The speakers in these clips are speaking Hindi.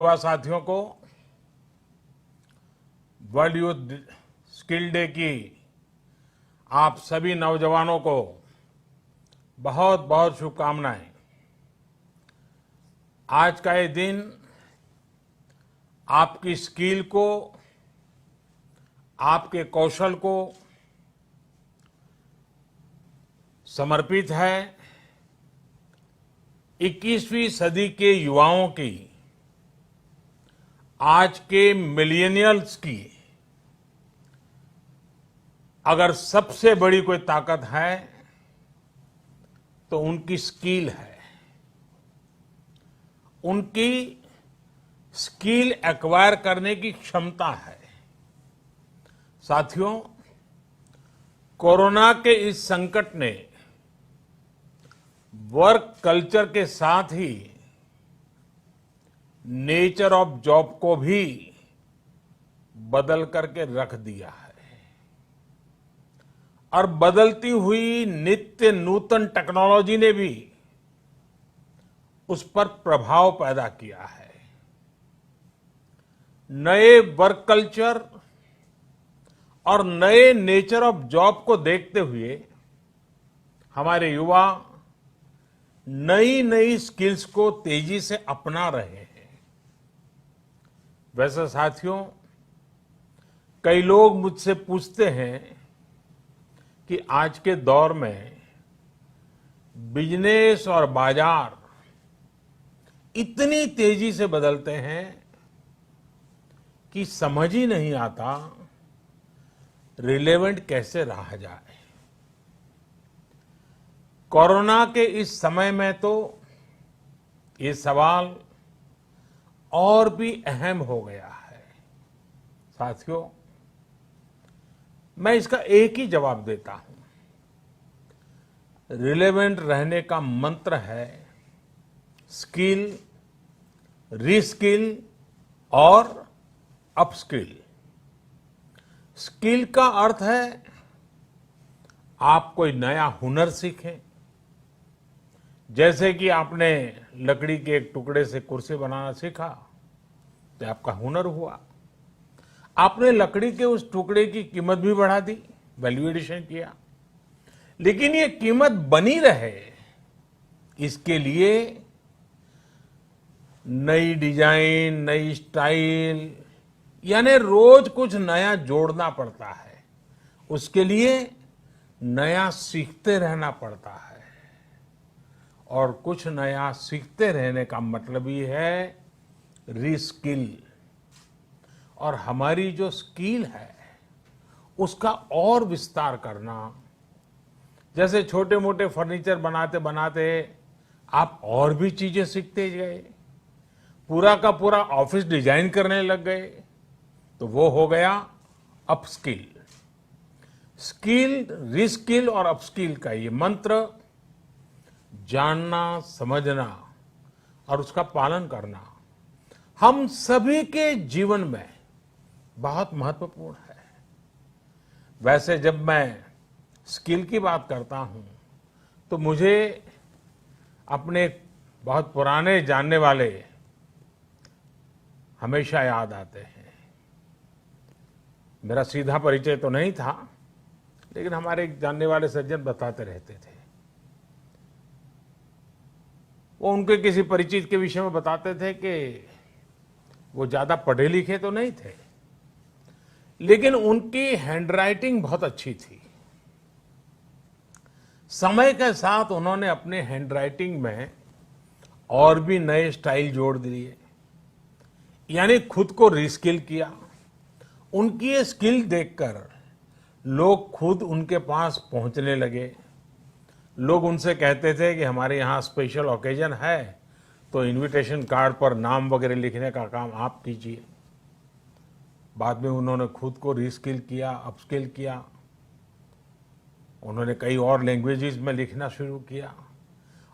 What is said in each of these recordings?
युवा साथियों को वर्ल्ड यूथ स्किल डे की आप सभी नौजवानों को बहुत बहुत शुभकामनाएं। आज का ये दिन आपकी स्किल को, आपके कौशल को समर्पित है 21वीं सदी के युवाओं की, आज के मिलेनियल्स की अगर सबसे बड़ी कोई ताकत है तो उनकी स्किल है। उनकी स्किल एक्वायर करने की क्षमता है। साथियों, कोरोना के इस संकट ने वर्क कल्चर के साथ ही नेचर ऑफ जॉब को भी बदल करके रख दिया है और बदलती हुई नित्य नूतन टेक्नोलॉजी ने भी उस पर प्रभाव पैदा किया है। नए वर्क कल्चर और नए नेचर ऑफ जॉब को देखते हुए हमारे युवा नई नई स्किल्स को तेजी से अपना रहे हैं। वैसे साथियों, कई लोग मुझसे पूछते हैं कि आज के दौर में बिजनेस और बाजार इतनी तेजी से बदलते हैं कि समझ ही नहीं आता रिलेवेंट कैसे रहा जाए। कोरोना के इस समय में तो ये सवाल और भी अहम हो गया है। साथियों, मैं इसका एक ही जवाब देता हूं। रिलेवेंट रहने का मंत्र है स्किल, रीस्किल और अपस्किल। स्किल का अर्थ है आप कोई नया हुनर सीखें। जैसे कि आपने लकड़ी के एक टुकड़े से कुर्सी बनाना सीखा तो आपका हुनर हुआ। आपने लकड़ी के उस टुकड़े की कीमत भी बढ़ा दी, वैल्यू एडिशन किया, लेकिन ये कीमत बनी रहे इसके लिए नई डिजाइन, नई स्टाइल, यानी रोज कुछ नया जोड़ना पड़ता है। उसके लिए नया सीखते रहना पड़ता है और कुछ नया सीखते रहने का मतलब ही है रीस्किल। और हमारी जो स्किल है उसका और विस्तार करना। जैसे छोटे मोटे फर्नीचर बनाते बनाते आप और भी चीजें सीखते गए, पूरा का पूरा ऑफिस डिजाइन करने लग गए, तो वो हो गया अपस्किल। स्किल, रीस्किल और अपस्किल का ये मंत्र जानना, समझना और उसका पालन करना हम सभी के जीवन में बहुत महत्वपूर्ण है। वैसे जब मैं स्किल की बात करता हूं तो मुझे अपने बहुत पुराने जानने वाले हमेशा याद आते हैं। मेरा सीधा परिचय तो नहीं था, लेकिन हमारे एक जानने वाले सज्जन बताते रहते थे। वो उनके किसी परिचित के विषय में बताते थे कि वो ज्यादा पढ़े लिखे तो नहीं थे, लेकिन उनकी हैंडराइटिंग बहुत अच्छी थी। समय के साथ उन्होंने अपने हैंडराइटिंग में और भी नए स्टाइल जोड़ दिए, यानी खुद को रीस्किल किया। उनकी ये स्किल देखकर लोग खुद उनके पास पहुंचने लगे। लोग उनसे कहते थे कि हमारे यहाँ स्पेशल ओकेजन है तो इनविटेशन कार्ड पर नाम वगैरह लिखने का काम आप कीजिए। बाद में उन्होंने खुद को रीस्किल किया, अपस्किल किया। उन्होंने कई और लैंग्वेजेस में लिखना शुरू किया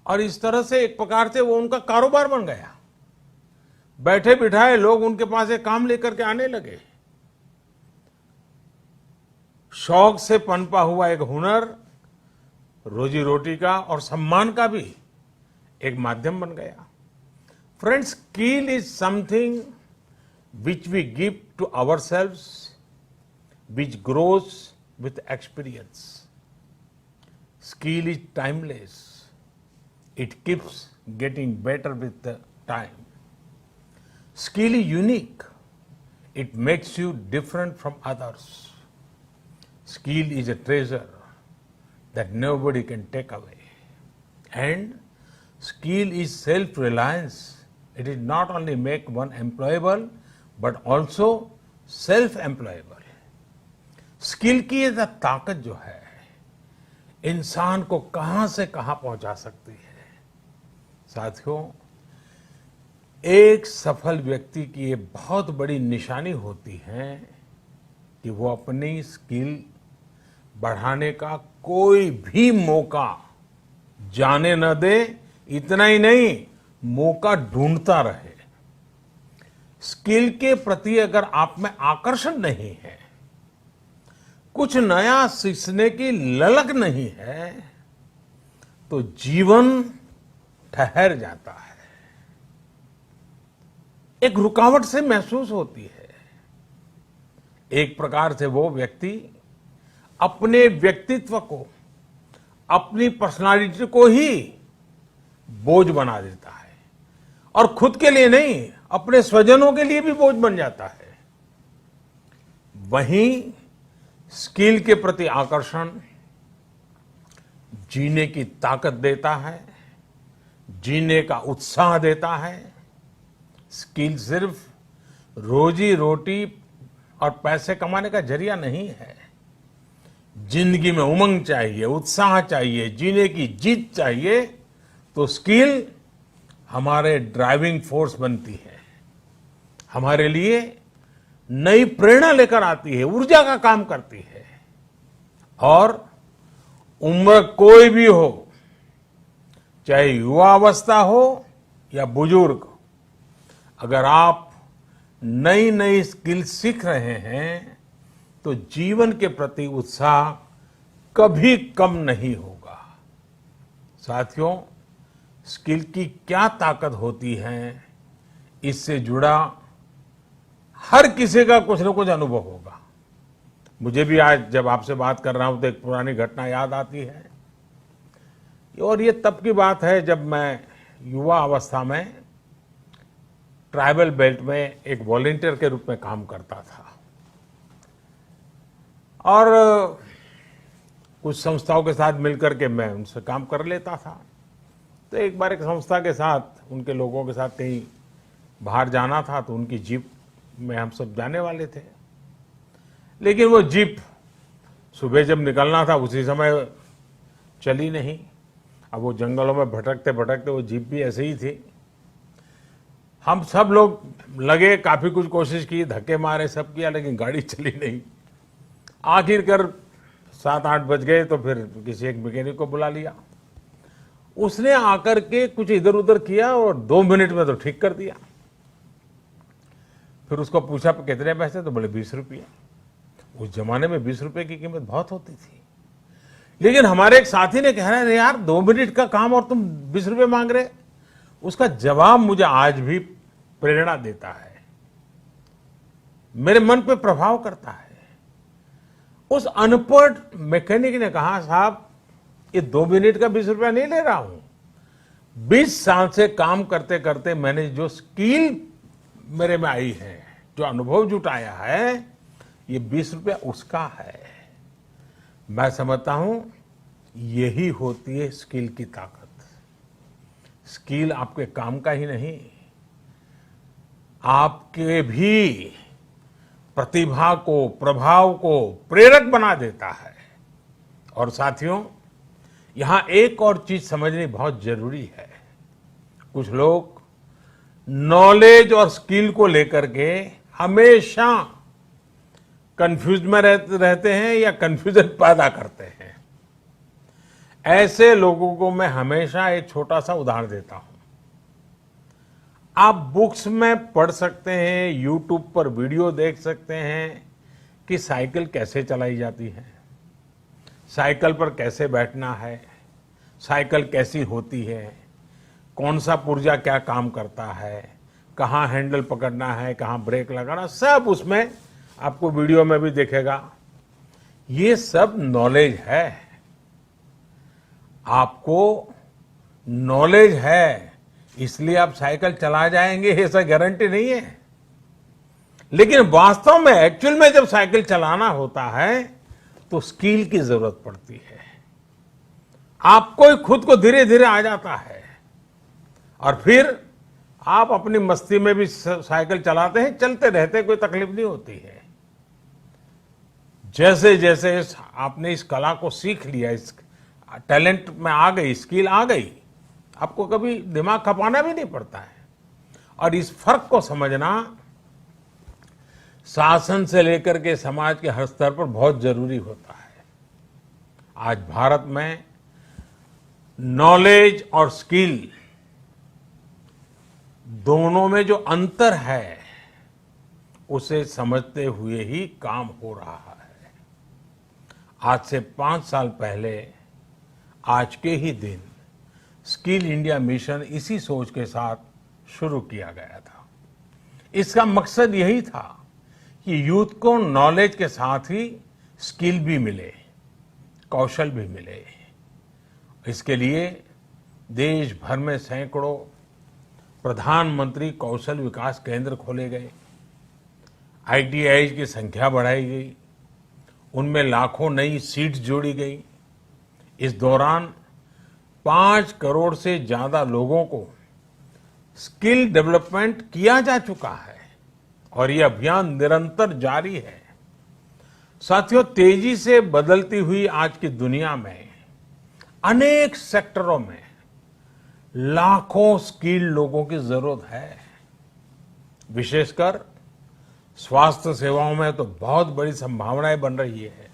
और इस तरह से एक प्रकार से वो उनका कारोबार बन गया। बैठे बिठाए लोग उनके पास एक काम लेकर के आने लगे। शौक से पनपा हुआ एक हुनर रोजी रोटी का और सम्मान का भी एक माध्यम बन गया। Friends, skill is something which we give to ourselves, which grows with experience. Skill is timeless. It keeps getting better with the time. Skill is unique. It makes you different from others. Skill is a treasure that nobody can take away. And skill is self-reliance. It is not only make one employable, but also self-employable. Skill की ये ताकत जो है इंसान को कहां से कहां पहुंचा सकती है। साथियों, एक सफल व्यक्ति की ये बहुत बड़ी निशानी होती है कि वो अपनी स्किल बढ़ाने का कोई भी मौका जाने न दे। इतना ही नहीं, मौका ढूंढता रहे। स्किल के प्रति अगर आप में आकर्षण नहीं है, कुछ नया सीखने की ललक नहीं है, तो जीवन ठहर जाता है, एक रुकावट से महसूस होती है। एक प्रकार से वो व्यक्ति अपने व्यक्तित्व को, अपनी पर्सनालिटी को ही बोझ बना देता है और खुद के लिए नहीं, अपने स्वजनों के लिए भी बोझ बन जाता है। वहीं स्किल के प्रति आकर्षण जीने की ताकत देता है, जीने का उत्साह देता है। स्किल सिर्फ रोजी रोटी और पैसे कमाने का जरिया नहीं है। जिंदगी में उमंग चाहिए, उत्साह चाहिए, जीने की जीत चाहिए, तो स्किल हमारे ड्राइविंग फोर्स बनती है, हमारे लिए नई प्रेरणा लेकर आती है, ऊर्जा का काम करती है। और उम्र कोई भी हो, चाहे युवा अवस्था हो या बुजुर्ग, अगर आप नई नई स्किल सीख रहे हैं तो जीवन के प्रति उत्साह कभी कम नहीं होगा। साथियों, स्किल की क्या ताकत होती है, इससे जुड़ा हर किसी का कुछ न कुछ अनुभव होगा। मुझे भी आज जब आपसे बात कर रहा हूं तो एक पुरानी घटना याद आती है। और ये तब की बात है जब मैं युवा अवस्था में ट्राइबल बेल्ट में एक वॉलंटियर के रूप में काम करता था और कुछ संस्थाओं के साथ मिलकर के मैं उनसे काम कर लेता था। तो एक बार एक संस्था के साथ, उनके लोगों के साथ कहीं बाहर जाना था, तो उनकी जीप में हम सब जाने वाले थे। लेकिन वो जीप सुबह जब निकलना था उसी समय चली नहीं। अब वो जंगलों में भटकते भटकते वो जीप भी ऐसे ही थी। हम सब लोग लगे, काफी कुछ कोशिश की, धक्के मारे, सब किया, लेकिन गाड़ी चली नहीं। आखिरकार 7-8 बज गए तो फिर किसी एक मैकेनिक को बुला लिया। उसने आकर के कुछ इधर उधर किया और 2 मिनट में तो ठीक कर दिया। फिर उसको पूछा कितने पैसे, तो बोले 20 रुपये। उस जमाने में 20 रुपये की कीमत बहुत होती थी। लेकिन हमारे एक साथी ने कह रहा है, यार 2 मिनट का काम और तुम 20 रुपये मांग रहे। उसका जवाब मुझे आज भी प्रेरणा देता है, मेरे मन पे प्रभाव करता है। उस अनपढ़ मैकेनिक ने कहा, साहब ये 2 मिनट का 20 रुपया नहीं ले रहा हूं, 20 साल से काम करते करते मैंने जो स्किल मेरे में आई है, जो अनुभव जुटाया है, ये 20 रुपया उसका है। मैं समझता हूं यही होती है स्किल की ताकत। स्किल आपके काम का ही नहीं, आपके भी प्रतिभा को, प्रभाव को प्रेरक बना देता है। और साथियों, यहां एक और चीज समझनी बहुत जरूरी है। कुछ लोग नॉलेज और स्किल को लेकर के हमेशा कंफ्यूज में रहते हैं या कंफ्यूजन पैदा करते हैं। ऐसे लोगों को मैं हमेशा एक छोटा सा उदाहरण देता हूं। आप बुक्स में पढ़ सकते हैं, यूट्यूब पर वीडियो देख सकते हैं कि साइकिल कैसे चलाई जाती है, साइकिल पर कैसे बैठना है, साइकिल कैसी होती है, कौन सा पुर्जा क्या काम करता है, कहाँ हैंडल पकड़ना है, कहाँ ब्रेक लगाना, सब उसमें आपको वीडियो में भी दिखेगा। ये सब नॉलेज है। आपको नॉलेज है इसलिए आप साइकिल चला जाएंगे, ऐसा गारंटी नहीं है। लेकिन वास्तव में एक्चुअल में जब साइकिल चलाना होता है तो स्किल की जरूरत पड़ती है। आपको ही खुद को धीरे धीरे आ जाता है और फिर आप अपनी मस्ती में भी साइकिल चलाते हैं, चलते रहते, कोई तकलीफ नहीं होती है। जैसे जैसे आपने इस कला को सीख लिया, इस टैलेंट में आ गई, स्किल आ गई, आपको कभी दिमाग खपाना भी नहीं पड़ता है। और इस फर्क को समझना शासन से लेकर के समाज के हर स्तर पर बहुत जरूरी होता है। आज भारत में नॉलेज और स्किल दोनों में जो अंतर है उसे समझते हुए ही काम हो रहा है। आज से 5 साल पहले आज के ही दिन स्किल इंडिया मिशन इसी सोच के साथ शुरू किया गया था। इसका मकसद यही था कि यूथ को नॉलेज के साथ ही स्किल भी मिले, कौशल भी मिले। इसके लिए देश भर में सैकड़ों प्रधानमंत्री कौशल विकास केंद्र खोले गए, ITIs की संख्या बढ़ाई गई, उनमें लाखों नई सीट्स जोड़ी गई। इस दौरान 5 करोड़ से ज्यादा लोगों को स्किल डेवलपमेंट किया जा चुका है और यह अभियान निरंतर जारी है। साथियों, तेजी से बदलती हुई आज की दुनिया में अनेक सेक्टरों में लाखों स्किल्ड लोगों की जरूरत है। विशेषकर स्वास्थ्य सेवाओं में तो बहुत बड़ी संभावनाएं बन रही है।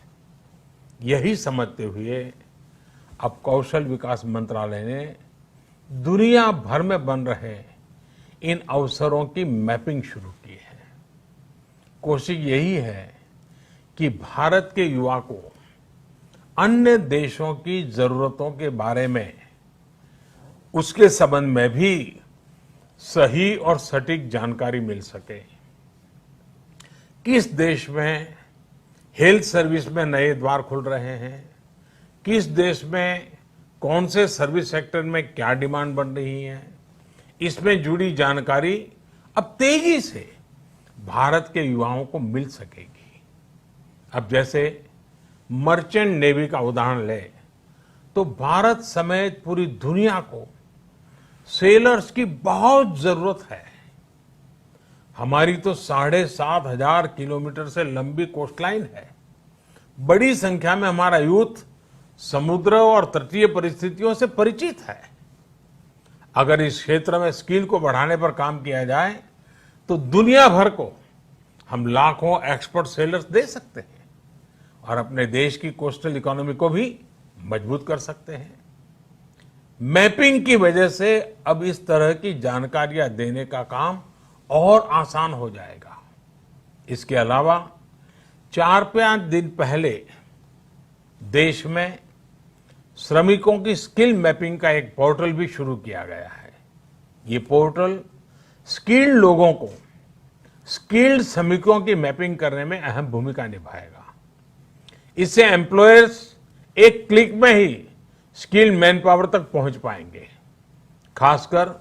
यही समझते हुए अब कौशल विकास मंत्रालय ने दुनिया भर में बन रहे इन अवसरों की मैपिंग शुरू की है। कोशिश यही है कि भारत के युवा को अन्य देशों की जरूरतों के बारे में, उसके संबंध में भी सही और सटीक जानकारी मिल सके। किस देश में हेल्थ सर्विस में नए द्वार खुल रहे हैं, किस देश में कौन से सर्विस सेक्टर में क्या डिमांड बन रही है, इसमें जुड़ी जानकारी अब तेजी से भारत के युवाओं को मिल सकेगी। अब जैसे मर्चेंट नेवी का उदाहरण ले तो भारत समेत पूरी दुनिया को सेलर्स की बहुत जरूरत है। हमारी तो 7,500 किलोमीटर से लंबी कोस्टलाइन है। बड़ी संख्या में हमारा यूथ समुद्र और तटीय परिस्थितियों से परिचित है। अगर इस क्षेत्र में स्किल को बढ़ाने पर काम किया जाए तो दुनिया भर को हम लाखों एक्सपर्ट सेलर्स दे सकते हैं और अपने देश की कोस्टल इकोनॉमी को भी मजबूत कर सकते हैं। मैपिंग की वजह से अब इस तरह की जानकारियां देने का काम और आसान हो जाएगा। इसके अलावा 4-5 दिन पहले देश में श्रमिकों की स्किल मैपिंग का एक पोर्टल भी शुरू किया गया है। ये पोर्टल स्किल्ड लोगों को स्किल्ड श्रमिकों की मैपिंग करने में अहम भूमिका निभाएगा। इससे एम्प्लॉयर्स एक क्लिक में ही स्किल्ड मैन पावर तक पहुंच पाएंगे। खासकर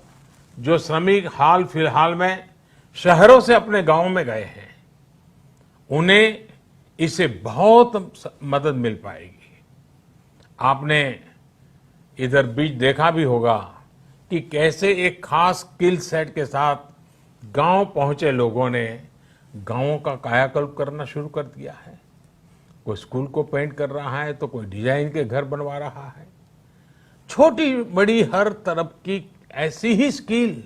जो श्रमिक हाल फिलहाल में शहरों से अपने गांव में गए हैं, उन्हें इससे बहुत मदद मिल पाएगी। आपने इधर बीच देखा भी होगा कि कैसे एक खास स्किल सेट के साथ गांव पहुंचे लोगों ने गांवों का कायाकल्प करना शुरू कर दिया है। कोई स्कूल को पेंट कर रहा है तो कोई डिजाइन के घर बनवा रहा है। छोटी बड़ी हर तरफ की ऐसी ही स्किल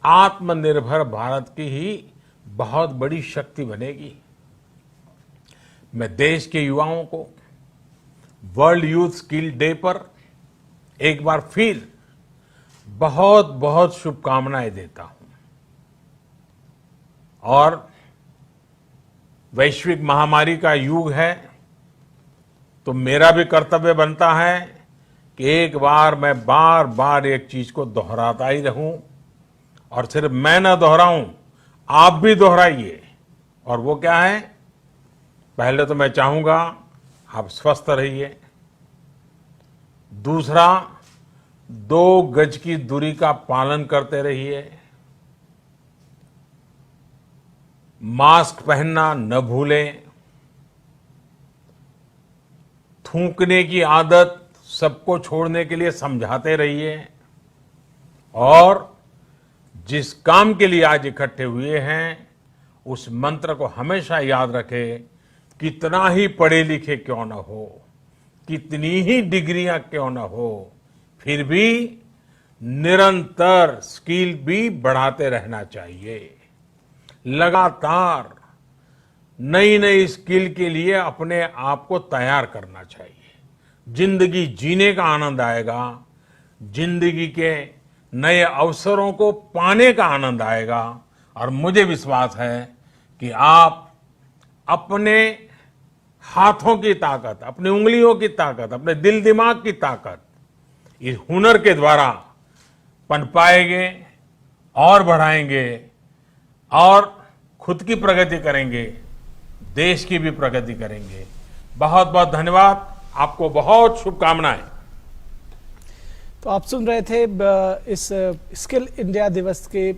आत्मनिर्भर भारत की ही बहुत बड़ी शक्ति बनेगी। मैं देश के युवाओं को वर्ल्ड यूथ स्किल डे पर एक बार फिर बहुत बहुत शुभकामनाएं देता हूं और वैश्विक महामारी का युग है तो मेरा भी कर्तव्य बनता है कि एक बार मैं बार बार एक चीज को दोहराता ही रहूं, और सिर्फ मैं ना दोहराऊं, आप भी दोहराइए। और वो क्या है? पहले तो मैं चाहूंगा आप स्वस्थ रहिए। दूसरा, 2 गज की दूरी का पालन करते रहिए। मास्क पहनना न भूलें। थूकने की आदत सबको छोड़ने के लिए समझाते रहिए। और जिस काम के लिए आज इकट्ठे हुए हैं, उस मंत्र को हमेशा याद रखें। कितना ही पढ़े लिखे क्यों न हो, कितनी ही डिग्रियां क्यों न हो, फिर भी निरंतर स्किल भी बढ़ाते रहना चाहिए। लगातार नई नई स्किल के लिए अपने आप को तैयार करना चाहिए। जिंदगी जीने का आनंद आएगा, जिंदगी के नए अवसरों को पाने का आनंद आएगा। और मुझे विश्वास है कि आप अपने हाथों की ताकत, अपनी उंगलियों की ताकत, अपने दिल दिमाग की ताकत इस हुनर के द्वारा पनपाएंगे और बढ़ाएंगे, और खुद की प्रगति करेंगे, देश की भी प्रगति करेंगे। बहुत बहुत धन्यवाद, आपको बहुत शुभकामनाएं। तो आप सुन रहे थे इस स्किल इंडिया दिवस के